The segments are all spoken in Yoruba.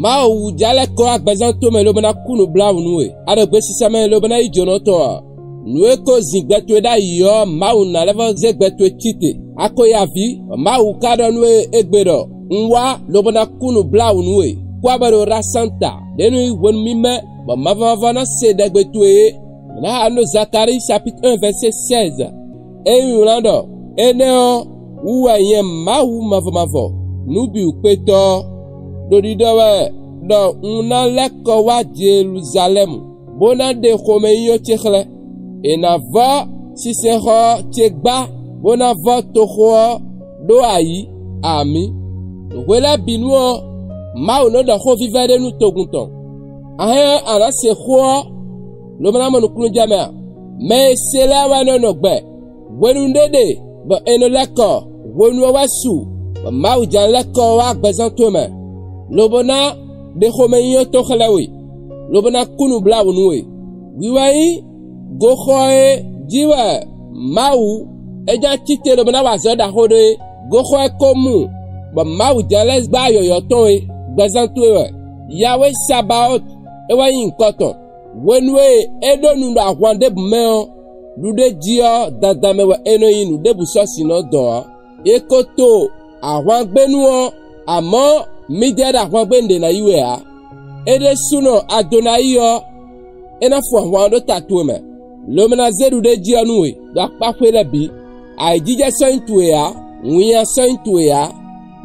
ma wu jale ko agbezanto me lobena kunu bla unwe adegbe sisame lobena ijonoto nue ko zingbeto da yo ma wu na level zegbeto chite akoyavi ma wu kado nue egbedo nwa lobena kunu bla unwe kwabaro rasanta denu won mime ba mavana se degbeto na anu Zacharie chapitre 1 verset 16 et yulando eneo uwa yen ma wu mavamavo nubi upeto dodidowe do una leko wa Jerusalem bona de khomeyo chekhle enava siseho chegba bona va toho do ayi ami wela binuo ma uno do ho vivere nu togunton ahe ara se ho lo mana mo kunu jamea me sela wa no gbe wenu ndede ba eno leko wonu wasu ma ujan leko wa gbezanto me lobona de khomeyo to khalawi lobona kunu bla wonwe wiwai go khoe jiwa mau eja chite lobona wa zoda hode go khoe komu ba mau jales ba yoyo to gbezanto yawe sabaot ewa yin koton wenwe edonu ndo ahwande bumeo lude jio dadamewa enoyin lude busosi no do ekoto ahwan gbenuo amo midera ahwan gbende na iwe a ede suno adonayo ena fo ahwan do tatume lomena zeru de jio nuwe da papele bi aijije sointwe a nwiya sointwe a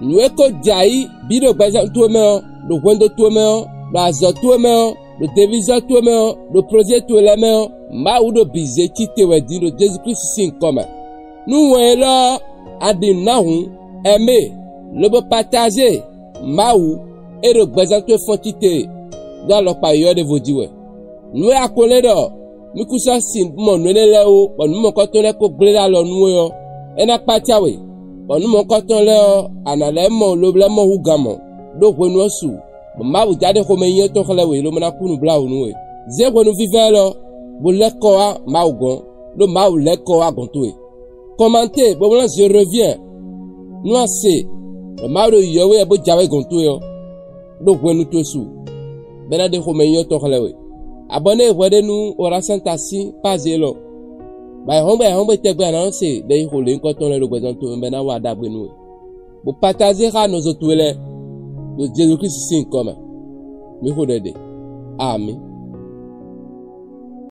nweko jai bido gbaza tume do wendo tume do azo tume do television tume do projet tume ma udo bize chite wedi do Jesus Christ sin comme nous wela adinahu aimer le beau partager maou et le présenter fontité dans le période de vodiwe nous akole do mi kusa sin mo nele o ponu mo ko to le ko gbera lo nu yo ena patiawe ponu mo ko to le o anale mo lo ble mo hugamo do wonu osu maou jade ko menye to khlewe lo mena kunu bla onu we ze wonu vivelo bo le ko a maougon lo maou le ko a gontoe commenter bon là je reviens nous c'est le maou yowe bo jawe gontoe yo do wonu to su bena de ko menye to khlewe abonné wede nu ora santasi pazelo ba hombe tegbe na se de ko le nko ton le gbesanto bena wa dagbe nu bo partager à nos autres de Jésus Christ sin comme mi ko dede amen.